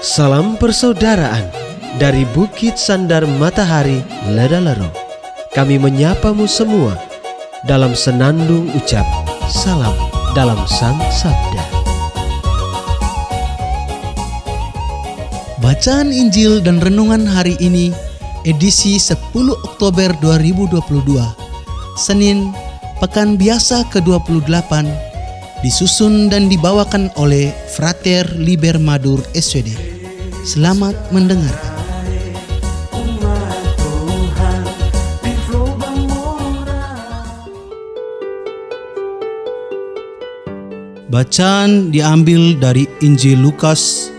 Salam persaudaraan dari Bukit Sandar Matahari Ledalero. Kami menyapamu semua dalam senandung ucap salam dalam Sang Sabda. Bacaan Injil dan Renungan hari ini edisi 10 Oktober 2022, Senin, Pekan Biasa ke-28, disusun dan dibawakan oleh Frater Liber Madur SWD. Selamat mendengarkan. Bacaan diambil dari Injil Lukas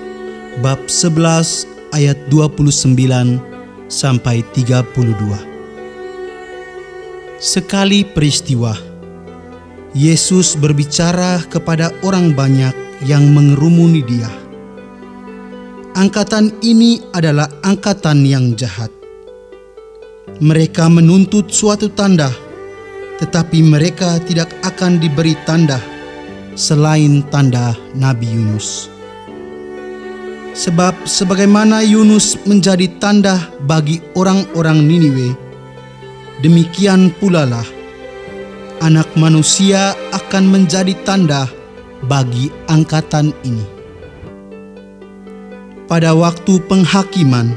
bab 11 ayat 29 sampai 32. Sekali peristiwa, Yesus berbicara kepada orang banyak yang mengerumuni Dia. Angkatan ini adalah angkatan yang jahat. Mereka menuntut suatu tanda, tetapi mereka tidak akan diberi tanda selain tanda Nabi Yunus. Sebab sebagaimana Yunus menjadi tanda bagi orang-orang Niniwe, demikian pula lah Anak Manusia akan menjadi tanda bagi angkatan ini. Pada waktu penghakiman,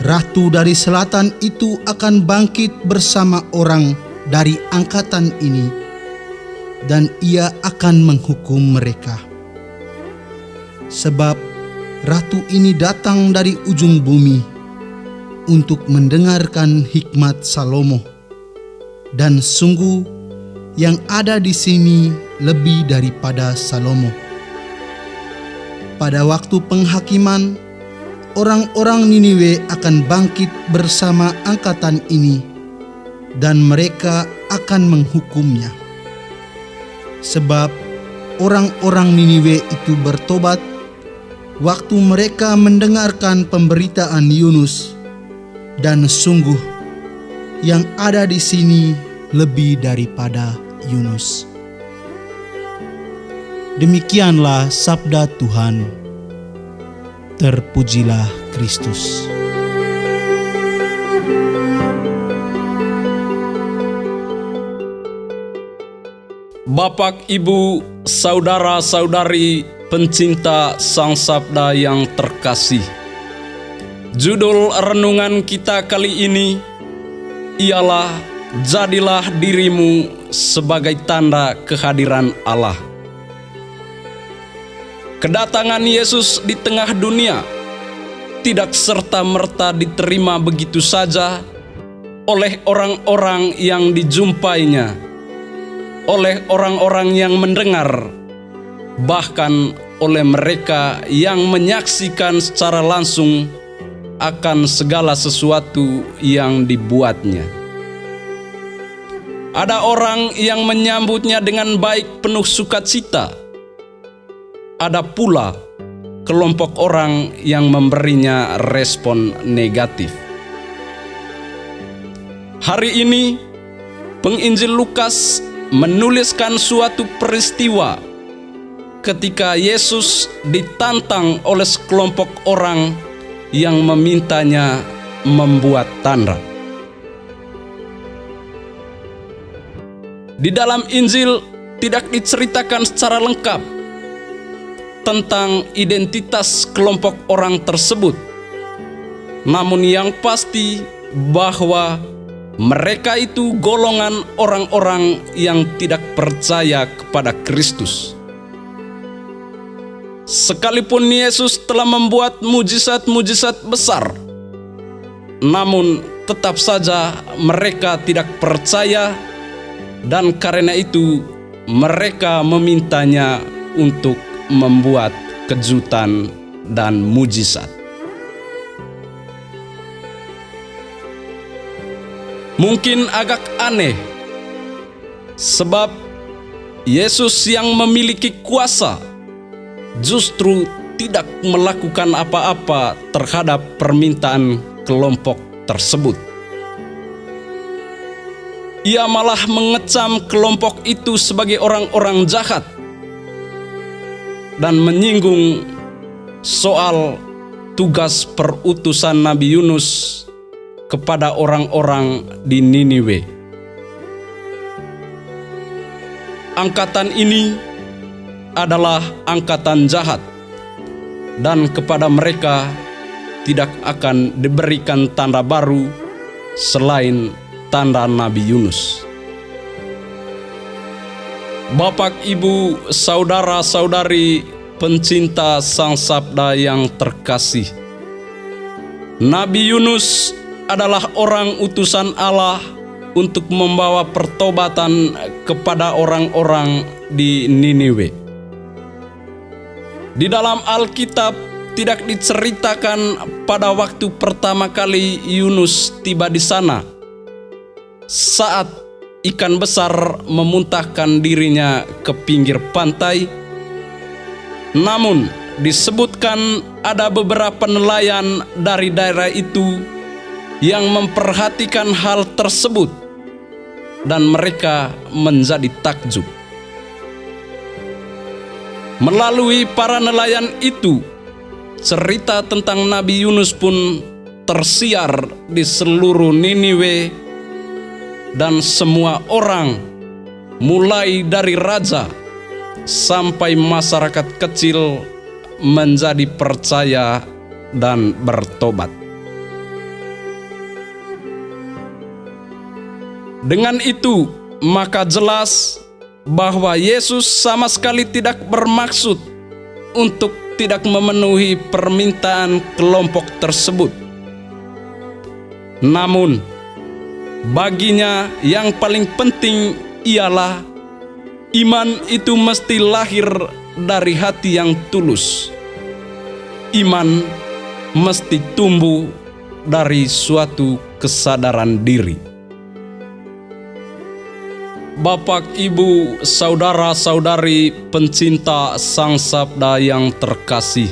ratu dari selatan itu akan bangkit bersama orang dari angkatan ini, dan ia akan menghukum mereka. Sebab ratu ini datang dari ujung bumi untuk mendengarkan hikmat Salomo, dan sungguh yang ada di sini lebih daripada Salomo. Pada waktu penghakiman, orang-orang Niniwe akan bangkit bersama angkatan ini, dan mereka akan menghukumnya. Sebab orang-orang Niniwe itu bertobat waktu mereka mendengarkan pemberitaan Yunus, dan sungguh yang ada di sini lebih daripada Yunus. Demikianlah sabda Tuhan. Terpujilah Kristus. Bapak, Ibu, saudara-saudari pencinta Sang Sabda yang terkasih, judul renungan kita kali ini ialah "Jadilah dirimu sebagai tanda kehadiran Allah". Kedatangan Yesus di tengah dunia tidak serta-merta diterima begitu saja oleh orang-orang yang dijumpainya, oleh orang-orang yang mendengar, bahkan oleh mereka yang menyaksikan secara langsung akan segala sesuatu yang dibuatnya. Ada orang yang menyambutnya dengan baik penuh sukacita. Ada pula kelompok orang yang memberinya respon negatif. Hari ini, penginjil Lukas menuliskan suatu peristiwa ketika Yesus ditantang oleh sekelompok orang yang memintanya membuat tanda. Di dalam Injil tidak diceritakan secara lengkap tentang identitas kelompok orang tersebut. Namun yang pasti bahwa mereka itu golongan orang-orang yang tidak percaya kepada Kristus. Sekalipun Yesus telah membuat mujizat-mujizat besar, namun tetap saja mereka tidak percaya, dan karena itu mereka memintanya untuk membuat kejutan dan mujizat. Mungkin agak aneh, sebab Yesus yang memiliki kuasa justru tidak melakukan apa-apa terhadap permintaan kelompok tersebut. Ia malah mengecam kelompok itu sebagai orang-orang jahat dan menyinggung soal tugas perutusan Nabi Yunus kepada orang-orang di Niniwe. Angkatan ini adalah angkatan jahat, dan kepada mereka tidak akan diberikan tanda baru selain tanda Nabi Yunus. Bapak, Ibu, saudara-saudari pencinta Sang Sabda yang terkasih, Nabi Yunus adalah orang utusan Allah untuk membawa pertobatan kepada orang-orang di Niniwe. Di dalam Alkitab tidak diceritakan pada waktu pertama kali Yunus tiba di sana, saat ikan besar memuntahkan dirinya ke pinggir pantai. Namun disebutkan ada beberapa nelayan dari daerah itu yang memperhatikan hal tersebut, dan mereka menjadi takjub. Melalui para nelayan itu, cerita tentang Nabi Yunus pun tersiar di seluruh Niniwe, dan semua orang, mulai dari raja sampai masyarakat kecil, menjadi percaya dan bertobat. Dengan itu, maka jelas bahwa Yesus sama sekali tidak bermaksud untuk tidak memenuhi permintaan kelompok tersebut. Namun, baginya yang paling penting ialah iman itu mesti lahir dari hati yang tulus. Iman mesti tumbuh dari suatu kesadaran diri. Bapak, Ibu, saudara-saudari pencinta Sang Sabda yang terkasih,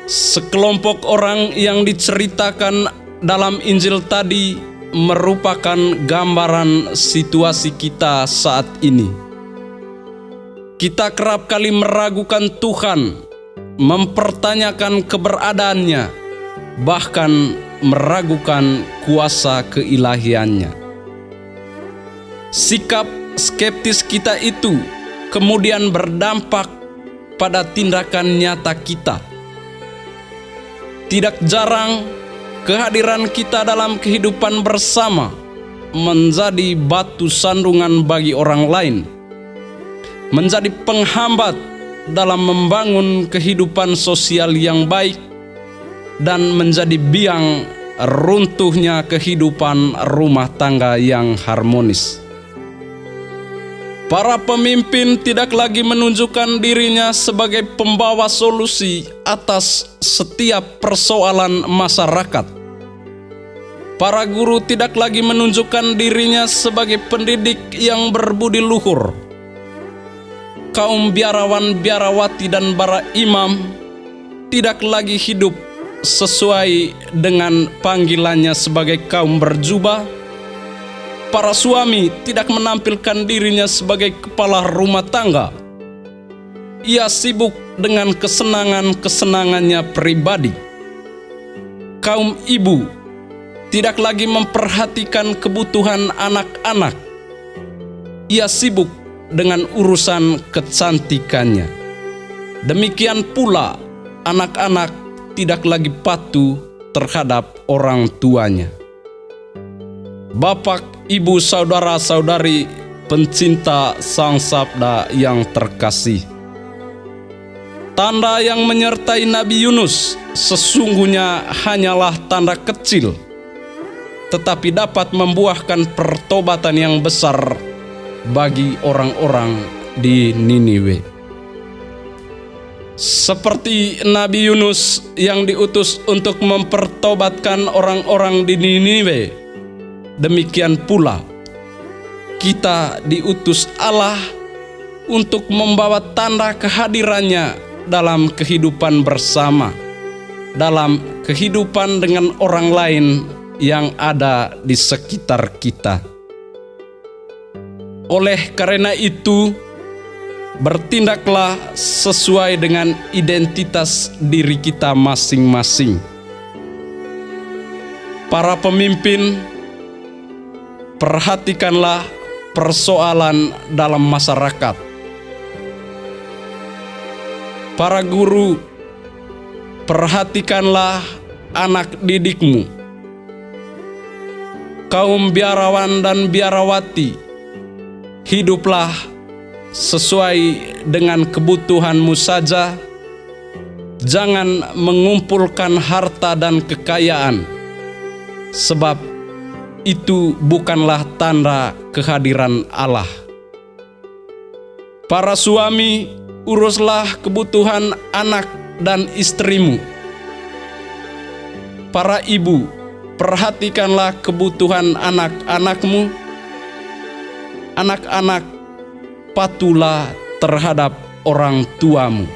sekelompok orang yang diceritakan dalam Injil tadi merupakan gambaran situasi kita saat ini. Kita kerap kali meragukan Tuhan, mempertanyakan keberadaannya, bahkan meragukan kuasa keilahiannya. Sikap skeptis kita itu kemudian berdampak pada tindakan nyata kita. Tidak jarang kehadiran kita dalam kehidupan bersama menjadi batu sandungan bagi orang lain, menjadi penghambat dalam membangun kehidupan sosial yang baik, dan menjadi biang runtuhnya kehidupan rumah tangga yang harmonis. Para pemimpin tidak lagi menunjukkan dirinya sebagai pembawa solusi atas setiap persoalan masyarakat. Para guru tidak lagi menunjukkan dirinya sebagai pendidik yang berbudi luhur. Kaum biarawan-biarawati dan para imam tidak lagi hidup sesuai dengan panggilannya sebagai kaum berjubah. Para suami tidak menampilkan dirinya sebagai kepala rumah tangga. Ia sibuk dengan kesenangan-kesenangannya pribadi. Kaum ibu tidak lagi memperhatikan kebutuhan anak-anak. Ia sibuk dengan urusan kecantikannya. Demikian pula anak-anak tidak lagi patuh terhadap orang tuanya. Bapak, Ibu, saudara-saudari pencinta Sang Sabda yang terkasih, tanda yang menyertai Nabi Yunus sesungguhnya hanyalah tanda kecil, tetapi dapat membuahkan pertobatan yang besar bagi orang-orang di Niniwe. Seperti Nabi Yunus yang diutus untuk mempertobatkan orang-orang di Niniwe, demikian pula kita diutus Allah untuk membawa tanda kehadirannya dalam kehidupan bersama, dalam kehidupan dengan orang lain yang ada di sekitar kita. Oleh karena itu, bertindaklah sesuai dengan identitas diri kita masing-masing. Para pemimpin, perhatikanlah persoalan dalam masyarakat. Para guru, perhatikanlah anak didikmu. Kaum biarawan dan biarawati, hiduplah sesuai dengan kebutuhanmu saja. Jangan mengumpulkan harta dan kekayaan, sebab itu bukanlah tanda kehadiran Allah. Para suami, uruslah kebutuhan anak dan istrimu. Para ibu, perhatikanlah kebutuhan anak-anakmu. Anak-anak, patuhlah terhadap orang tuamu.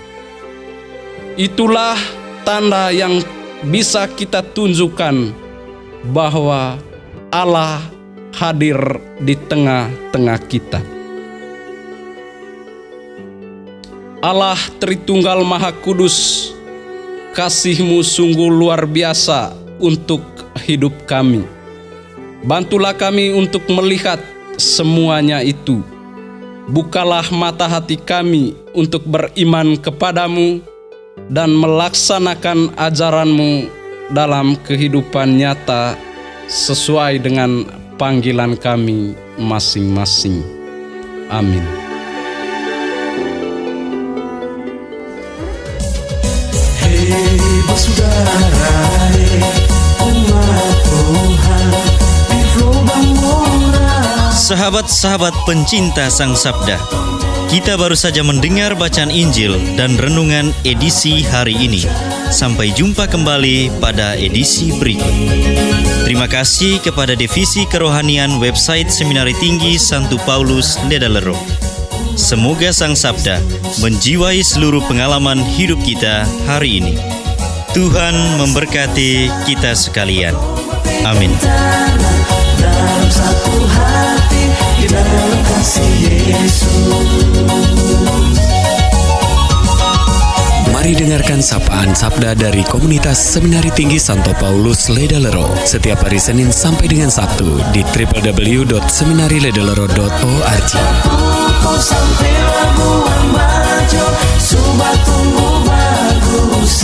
Itulah tanda yang bisa kita tunjukkan bahwa Allah hadir di tengah-tengah kita. Allah Tritunggal Maha Kudus, kasih-Mu sungguh luar biasa untuk hidup kami. Bantulah kami untuk melihat semuanya itu. Bukalah mata hati kami untuk beriman kepadamu dan melaksanakan ajaran-Mu dalam kehidupan nyata sesuai dengan panggilan kami masing-masing. Amin. Hei bersaudara, umat Tuhan di Flobang Moras. Sahabat-sahabat pencinta Sang Sabda, kita baru saja mendengar bacaan Injil dan renungan edisi hari ini. Sampai jumpa kembali pada edisi berikut. Terima kasih kepada Divisi Kerohanian website Seminari Tinggi Santo Paulus Ledalerro. Semoga Sang Sabda menjiwai seluruh pengalaman hidup kita hari ini. Tuhan memberkati kita sekalian. Amin. Dalam satu hati, di dalam kasih Yesus. Mari dengarkan sapaan sabda dari komunitas Seminari Tinggi Santo Paulus Ledalerro setiap hari Senin sampai dengan Sabtu di www.seminariledalerro.org. Sampai lagu maju, subat tunggu bagus.